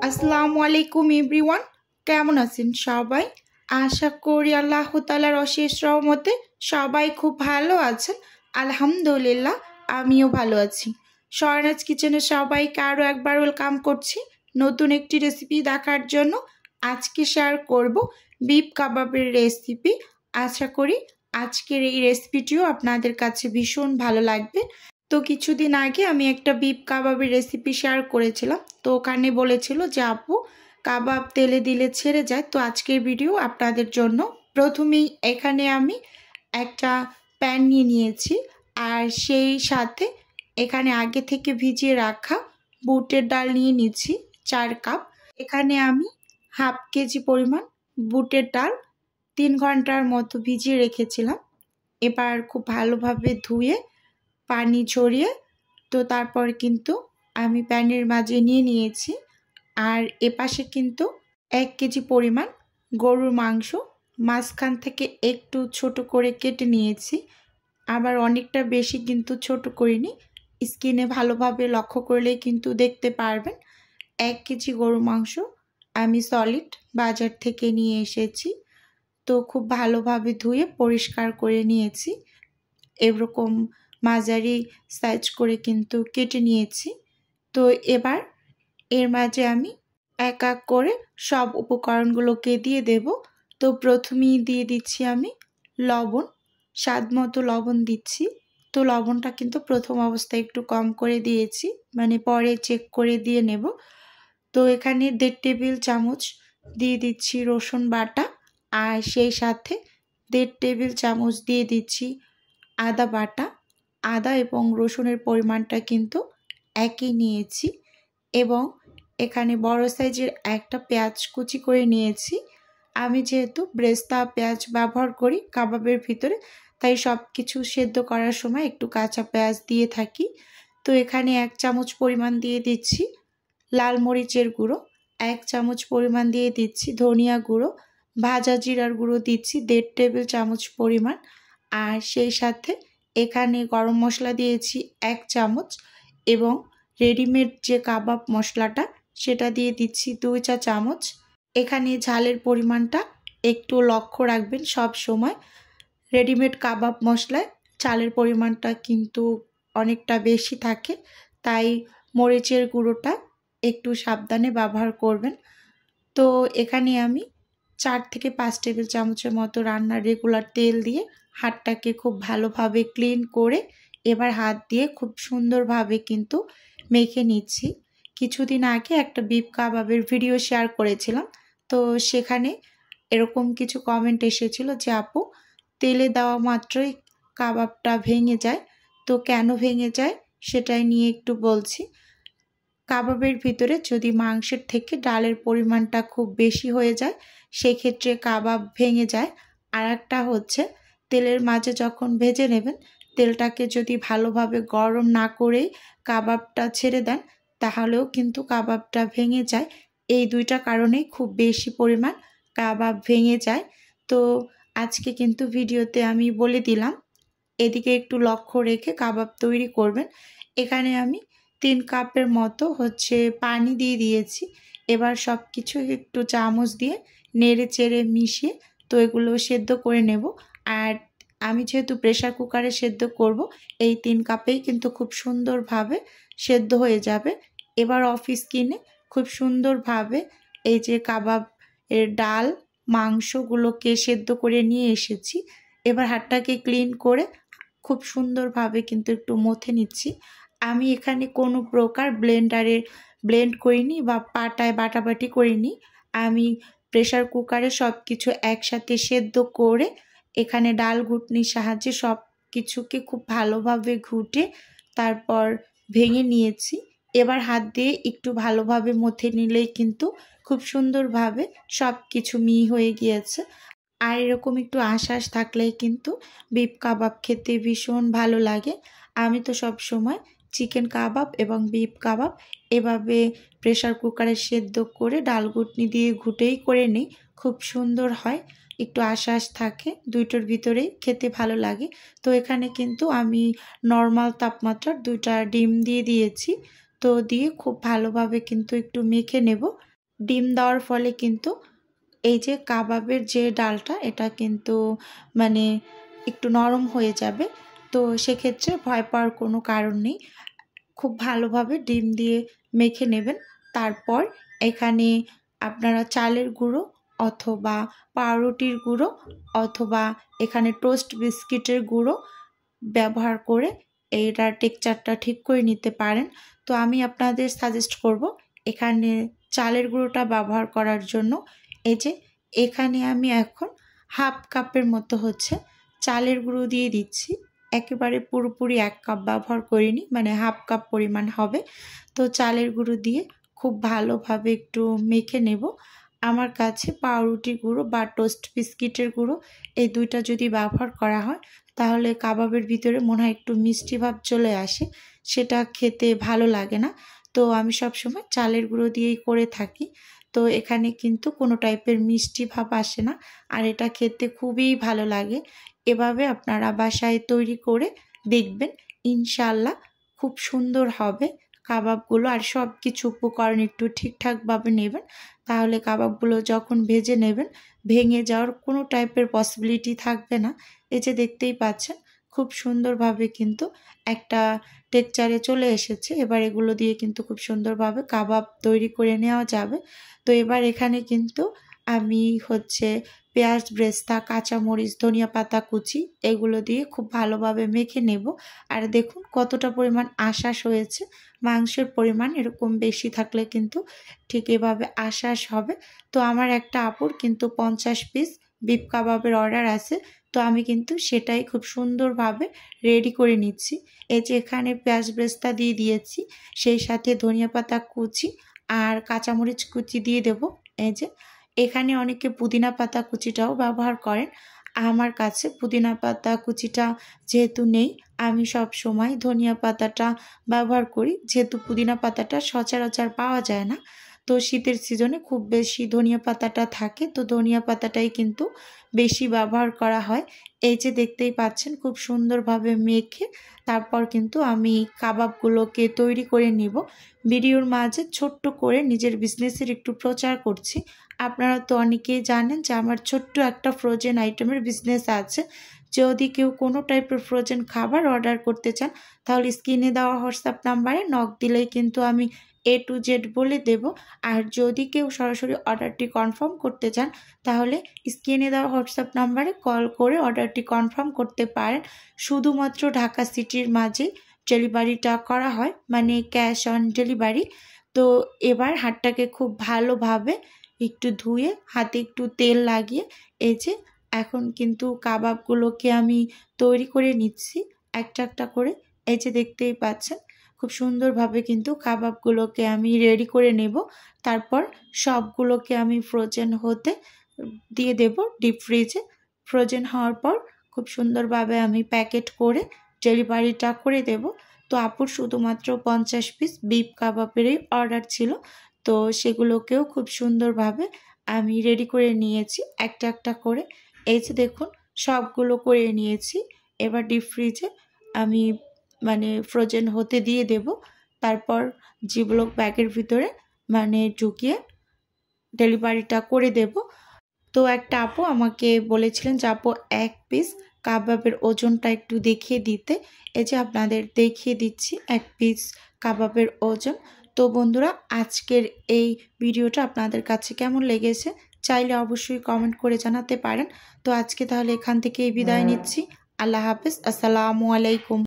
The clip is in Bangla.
আসসালামু আলাইকুম এভরিওয়ান, কেমন আছেন সবাই? আশা করি আল্লাহ তাআলার অশেষ রহমতে সবাই খুব ভালো আছেন। আলহামদুলিল্লাহ, আমিও ভালো আছি। শরনাজ কিচেনে সবাইকে আরও একবার ওয়েলকাম করছি নতুন একটি রেসিপি দেখার জন্য। আজকে শেয়ার করব বিফ কাবাবের রেসিপি। আশা করি আজকের এই রেসিপিটিও আপনাদের কাছে ভীষণ ভালো লাগবে। তো কিছুদিন আগে আমি একটা বিফ কাবাবের রেসিপি শেয়ার করেছিলাম, তো ওখানে বলেছিল যে আপু কাবাব তেলে দিলে ছেড়ে যায়। তো আজকের ভিডিও আপনাদের জন্য। প্রথমেই এখানে আমি একটা প্যান নিয়ে নিয়েছি, আর সেই সাথে এখানে আগে থেকে ভিজিয়ে রাখা বুটের ডাল নিয়ে নিচ্ছি 4 কাপ। এখানে আমি হাফ কেজি পরিমাণ বুটের ডাল 3 ঘন্টার মতো ভিজিয়ে রেখেছিলাম। এবার খুব ভালোভাবে ধুয়ে পানি ঝরিয়ে তো তারপর কিন্তু আমি প্যানের মাঝে নিয়ে নিয়েছি। আর এপাশে কিন্তু 1 কেজি পরিমাণ গরুর মাংস মাঝখান থেকে একটু ছোট করে কেটে নিয়েছি, আবার অনেকটা বেশি কিন্তু ছোট করিনি। স্কিনে ভালোভাবে লক্ষ্য করলেই কিন্তু দেখতে পারবেন। 1 কেজি গরুর মাংস আমি সলিড বাজার থেকে নিয়ে এসেছি, তো খুব ভালোভাবে ধুয়ে পরিষ্কার করে নিয়েছি। এরকম মাঝারি সাইজ করে কিন্তু কেটে নিয়েছি। তো এবার এর মাঝে আমি এক এক করে সব উপকরণগুলোকে দিয়ে দেব। তো প্রথমেই দিয়ে দিচ্ছি আমি লবণ, স্বাদ মতো লবণ দিচ্ছি। তো লবণটা কিন্তু প্রথম অবস্থায় একটু কম করে দিয়েছি, মানে পরে চেক করে দিয়ে নেব। তো এখানে 1.5 টেবিল চামচ দিয়ে দিচ্ছি রসুন বাটা, আর সেই সাথে 1.5 টেবিল চামচ দিয়ে দিচ্ছি আদা বাটা। আদা এবং রসুনের পরিমাণটা কিন্তু একই নিয়েছি, এবং এখানে বড় সাইজের একটা পেঁয়াজ কুচি করে নিয়েছি। আমি যেহেতু ব্রেস্তা পেঁয়াজ ব্যবহার করি কাবাবের ভিতরে, তাই সব কিছু সেদ্ধ করার সময় একটু কাঁচা পেঁয়াজ দিয়ে থাকি। তো এখানে 1 চামচ পরিমাণ দিয়ে দিচ্ছি লাল মরিচের গুঁড়ো, 1 চামচ পরিমাণ দিয়ে দিচ্ছি ধনিয়া গুঁড়ো, ভাজা জিরার গুঁড়ো দিচ্ছি 1.5 টেবিল চামচ পরিমাণ, আর সেই সাথে এখানে গরম মশলা দিয়েছি 1 চামচ, এবং রেডিমেড যে কাবাব মশলাটা সেটা দিয়ে দিচ্ছি 2 চা চামচ। এখানে ঝালের পরিমাণটা একটু লক্ষ্য রাখবেন সব সময়। রেডিমেড কাবাব মশলায় ঝালের পরিমাণটা কিন্তু অনেকটা বেশি থাকে, তাই মরিচের গুঁড়োটা একটু সাবধানে ব্যবহার করবেন। তো এখানে আমি 4 থেকে 5 টেবিল চামচের মতো রান্নার রেগুলার তেল দিয়ে হাতটাকে খুব ভালোভাবে ক্লিন করে এবার হাত দিয়ে খুব সুন্দরভাবে কিন্তু মেখে নিচ্ছি। কিছুদিন আগে একটা বিফ কাবাবের ভিডিও শেয়ার করেছিলাম, তো সেখানে এরকম কিছু কমেন্ট এসেছিল যে আপু তেলে দেওয়া মাত্রই কাবাবটা ভেঙে যায়, তো কেন ভেঙে যায় সেটাই নিয়ে একটু বলছি। কাবাবের ভিতরে যদি মাংসের থেকে ডালের পরিমাণটা খুব বেশি হয়ে যায় সেক্ষেত্রে কাবাব ভেঙে যায়। আর একটা হচ্ছে তেলের মাঝে যখন ভেজে নেবেন, তেলটাকে যদি ভালোভাবে গরম না করেই কাবাবটা ছেড়ে দেন তাহলেও কিন্তু কাবাবটা ভেঙে যায়। এই দুইটা কারণেই খুব বেশি পরিমাণ কাবাব ভেঙে যায়। তো আজকে কিন্তু ভিডিওতে আমি বলে দিলাম, এদিকে একটু লক্ষ্য রেখে কাবাব তৈরি করবেন। এখানে আমি 3 কাপের মতো পানি দিয়ে দিয়েছি। এবার সব কিছু একটু চামচ দিয়ে নেড়ে চেড়ে মিশিয়ে তো এগুলো সেদ্ধ করে নেব। আর আমি যেহেতু প্রেসার কুকারে সেদ্ধ করব, এই 3 কাপেই কিন্তু খুব সুন্দরভাবে সেদ্ধ হয়ে যাবে। এবার অফ স্ক্রিনে খুব সুন্দরভাবে এই যে কাবাব এর ডাল মাংসগুলোকে সেদ্ধ করে নিয়ে এসেছি। এবার হাতটাকে ক্লিন করে খুব সুন্দরভাবে কিন্তু একটু মথে নিচ্ছি। আমি এখানে কোনো প্রকার ব্লেন্ড করিনি বা পাটায় বাটাবাটি করিনি। আমি প্রেসার কুকারে সব কিছু একসাথে সেদ্ধ করে এখানে ডাল ঘুটনির সাহায্যে সব কিছুকে খুব ভালোভাবে ঘুটে তারপর ভেঙে নিয়েছি। এবার হাত দিয়ে একটু ভালোভাবে মথে নিলেই কিন্তু খুব সুন্দরভাবে সব কিছু মিহি হয়ে গিয়েছে। আর এরকম একটু আঁশ থাকলেই কিন্তু বিফ কাবাব খেতে ভীষণ ভালো লাগে। আমি তো সব সময় চিকেন কাবাব এবং বিফ কাবাব এভাবে প্রেসার কুকারে সেদ্ধ করে ডাল ঘুটনি দিয়ে ঘুটেই করে নিই, খুব সুন্দর হয়। একটু আঁশ থাকে, দুইটার ভিতরেই খেতে ভালো লাগে। তো এখানে কিন্তু আমি নর্মাল তাপমাত্রার 2টা ডিম দিয়ে দিয়েছি। তো দিয়ে খুব ভালোভাবে কিন্তু একটু মেখে নেব। ডিম দেওয়ার ফলে কিন্তু এই যে কাবাবের যে ডালটা এটা কিন্তু মানে একটু নরম হয়ে যাবে। তো সেক্ষেত্রে ভয় পাওয়ার কোনো কারণ নেই। খুব ভালোভাবে ডিম দিয়ে মেখে নেবেন। তারপর এখানে আপনারা চালের গুঁড়ো অথবা পাউরুটির গুঁড়ো অথবা এখানে টোস্ট বিস্কিটের গুঁড়ো ব্যবহার করে এইটার টেক্সচারটা ঠিক করে নিতে পারেন। তো আমি আপনাদের সাজেস্ট করব এখানে চালের গুঁড়োটা ব্যবহার করার জন্য। এই যে এখানে আমি এখন হাফ কাপের মতো হচ্ছে চালের গুঁড়ো দিয়ে দিচ্ছি। একেবারে পুরোপুরি 1 কাপ ব্যবহার করিনি, মানে হাফ কাপ পরিমাণ হবে। তো চালের গুঁড়ো দিয়ে খুব ভালোভাবে একটু মেখে নেব। আমার কাছে পাউরুটির গুঁড়ো বা টোস্ট বিস্কিটের গুঁড়ো এই দুইটা যদি ব্যবহার করা হয় তাহলে কাবাবের ভিতরে মনে হয় একটু মিষ্টি ভাব চলে আসে, সেটা খেতে ভালো লাগে না। তো আমি সবসময় চালের গুঁড়ো দিয়েই করে থাকি। তো এখানে কিন্তু কোনো টাইপের মিষ্টি ভাব আসে না, আর এটা খেতে খুবই ভালো লাগে। এভাবে আপনারা বাসায় তৈরি করে দেখবেন, ইনশাল্লাহ খুব সুন্দর হবে কাবাবগুলো। আর সব কিছু উপকরণ একটু ঠিকঠাকভাবে নেবেন, তাহলে কাবাবগুলো যখন ভেজে নেবেন ভেঙে যাওয়ার কোনো টাইপের পসিবিলিটি থাকবে না। এই যে দেখতেই পাচ্ছেন খুব সুন্দরভাবে কিন্তু একটা টেক্সচারে চলে এসেছে। এবার এগুলো দিয়ে কিন্তু খুব সুন্দরভাবে কাবাব তৈরি করে নেওয়া যাবে। তো এবার এখানে কিন্তু আমি হচ্ছে পেঁয়াজ ব্রেস্তা, কাঁচামরিচ, ধনিয়া পাতা কুচি এগুলো দিয়ে খুব ভালোভাবে মেখে নেব। আর দেখুন কতটা পরিমাণ আঁশ হয়েছে। মাংসের পরিমাণ এরকম বেশি থাকলে কিন্তু ঠিক এভাবে আঁশ হবে। তো আমার একটা আপুর কিন্তু 50 পিস বিফ কাবাবের অর্ডার আছে। তো আমি কিন্তু সেটাই খুব সুন্দরভাবে রেডি করে নিচ্ছি। এই যে এখানে পেঁয়াজ ব্রেস্তা দিয়ে দিয়েছি, সেই সাথে ধনিয়া পাতা কুচি আর কাঁচামরিচ কুচি দিয়ে দেব। এই যে এখানে অনেকে পুদিনা পাতা কুচিটাও ব্যবহার করেন। আমার কাছে পুদিনা পাতা কুচিটা যেহেতু নেই, আমি সব সময় ধনিয়া পাতাটা ব্যবহার করি, যেহেতু পুদিনা পাতাটা সচরাচর পাওয়া যায় না। তো শীতের সিজনে খুব বেশি ধনিয়া পাতাটা থাকে, তো ধনিয়া পাতাটাই কিন্তু বেশি ব্যবহার করা হয়। এই যে দেখতেই পাচ্ছেন খুব সুন্দরভাবে মেখে তারপর কিন্তু আমি কাবাবগুলোকে তৈরি করে নিব। ভিডিওর মাঝে ছোট্ট করে নিজের বিজনেসের একটু প্রচার করছি। আপনারা তো অনেকেই জানেন যে আমার ছোট্ট একটা ফ্রোজেন আইটেমের বিজনেস আছে। যদি কেউ কোনো টাইপের ফ্রোজেন খাবার অর্ডার করতে চান তাহলে স্ক্রিনে দেওয়া হোয়াটসঅ্যাপ নাম্বারে নক দিলেই কিন্তু আমি A to Z বলে দেব। আর যদি কেউ সরাসরি অর্ডারটি কনফার্ম করতে চান তাহলে স্ক্রিনে দেওয়া হোয়াটসঅ্যাপ নাম্বারে কল করে অর্ডারটি কনফার্ম করতে পারেন। শুধুমাত্র ঢাকা সিটির মাঝে ডেলিভারিটা করা হয়, মানে ক্যাশ অন ডেলিভারি। তো এবার হাতটাকে খুব ভালোভাবে একটু ধুয়ে হাতে একটু তেল লাগিয়ে এই যে এখন কিন্তু কাবাবগুলোকে আমি তৈরি করে নিচ্ছি একটা একটা করে। এই যে দেখতেই পাচ্ছেন খুব সুন্দরভাবে কিন্তু কাবাবগুলোকে আমি রেডি করে নেব। তারপর সবগুলোকে আমি ফ্রোজেন হতে দিয়ে দেব ডিপ ফ্রিজে। ফ্রোজেন হওয়ার পর খুব সুন্দরভাবে আমি প্যাকেট করে ডেলিভারিটা করে দেব। তো আপুর শুধুমাত্র 50 পিস বিফ কাবাবেরই অর্ডার ছিল। তো সেগুলোকেও খুব সুন্দরভাবে আমি রেডি করে নিয়েছি একটা একটা করে। এই যে দেখুন সবগুলো করে নিয়েছি। এবার ডিপ ফ্রিজে আমি মানে ফ্রোজেন হতে দিয়ে দেব। তারপর জিবলক ব্যাগের ভিতরে মানে ঢুকিয়ে ডেলিভারিটা করে দেব। তো একটা আপু আমাকে বলেছিলেন যে আপু 1 পিস কাবাবের ওজনটা একটু দেখিয়ে দিতে। এই যে আপনাদের দেখিয়ে দিচ্ছি 1 পিস কাবাবের ওজন। তো বন্ধুরা আজকের এই ভিডিওটা আপনাদের কাছে কেমন লেগেছে চাইলে অবশ্যই কমেন্ট করে জানাতে পারেন। তো আজকে তাহলে এখান থেকেই বিদায় নিচ্ছি। আল্লাহ হাফেজ, আসসালামু আলাইকুম।